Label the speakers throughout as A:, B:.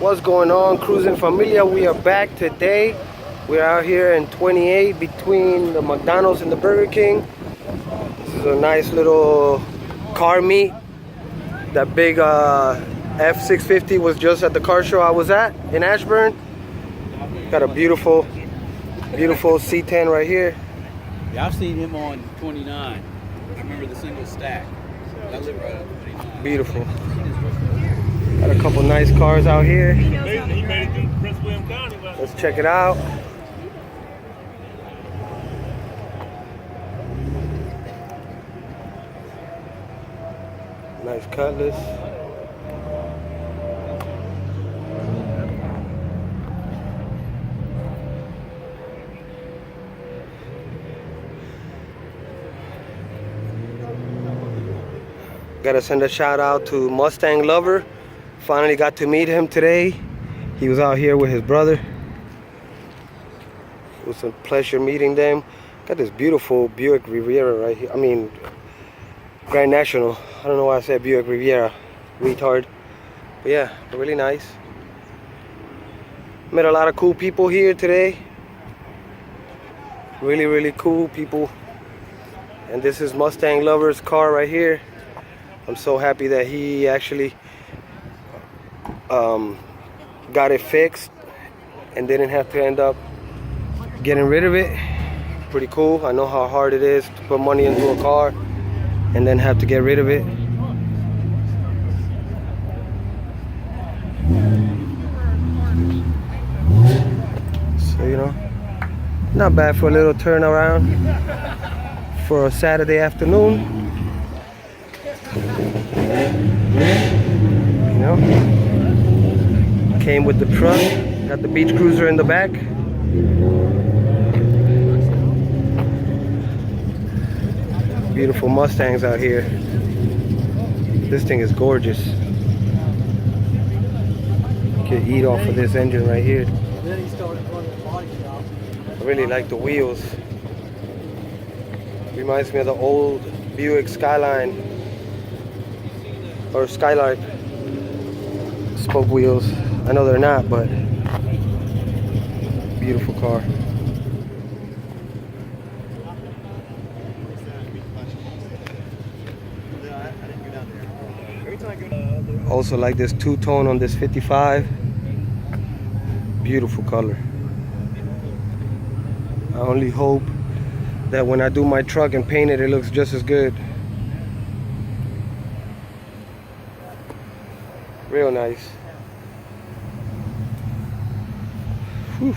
A: What's going on, CRUIZ'N Familia? We are back today. We're out here in 28 between the McDonald's and the Burger King. This is a nice little car meet. That big F650 was just at the car show I was at in Ashburn. Got a beautiful C10 right here.
B: Yeah, I've seen him on 29. I remember the single stack. I live right on 29.
A: Beautiful. Got a couple nice cars out here.
C: He made it through Prince William County.
A: Let's check it out. Nice Cutlass. Gotta send a shout out to Mustang Lover. Finally got to meet him today. He was out here with his brother. It was a pleasure meeting them. Got this beautiful Buick Riviera right here. I mean, Grand National. I don't know why I said Buick Riviera. Retard. But yeah, really nice. Met a lot of cool people here today. Really cool people. And this is Mustang Lover's car right here. I'm so happy that he actually got it fixed and didn't have to end up getting rid of it. Pretty cool. I know how hard it is to put money into a car and then have to get rid of it. So, you know, not bad for a little turnaround for a Saturday afternoon. You know, came with the truck, got the beach cruiser in the back. Beautiful Mustangs out here. This thing is gorgeous. You can eat off of this engine right here. I really like the wheels. Reminds me of the old Buick Skyline or Skylark spoke wheels. I know they're not, but beautiful car. Also like this two-tone on this 55. Beautiful color. I only hope that when I do my truck and paint it, it looks just as good. Real nice. Whew.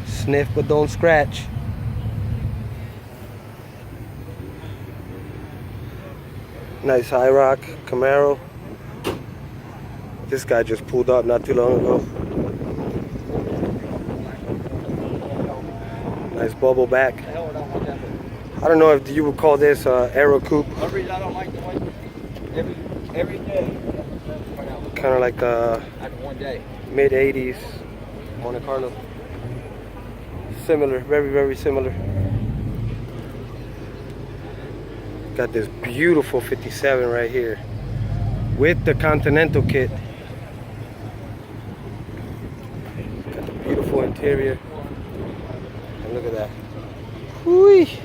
A: Sniff but don't scratch. Nice IROC Camaro. This guy just pulled up not too long ago. Nice bubble back. I don't know if you would call this Aero Coupe.
B: I don't like the way every day.
A: Kind of like
B: One day.
A: mid 80s Monte Carlo. Similar, very similar. Got this beautiful 57 right here with the Continental kit. Got the beautiful interior. And look at that. Whee!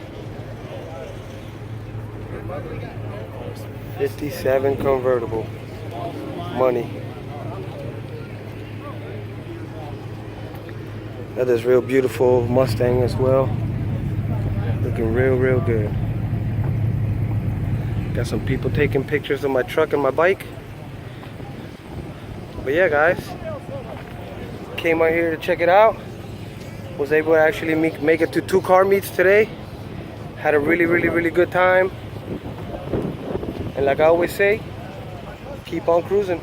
A: 57 convertible. Money. Got this real beautiful Mustang as well. Looking real good. Got some people taking pictures of my truck and my bike. But yeah, guys, came out here to check it out. Was able to actually make it to 2 car meets today. Had a really good time. And like I always say, keep on cruising.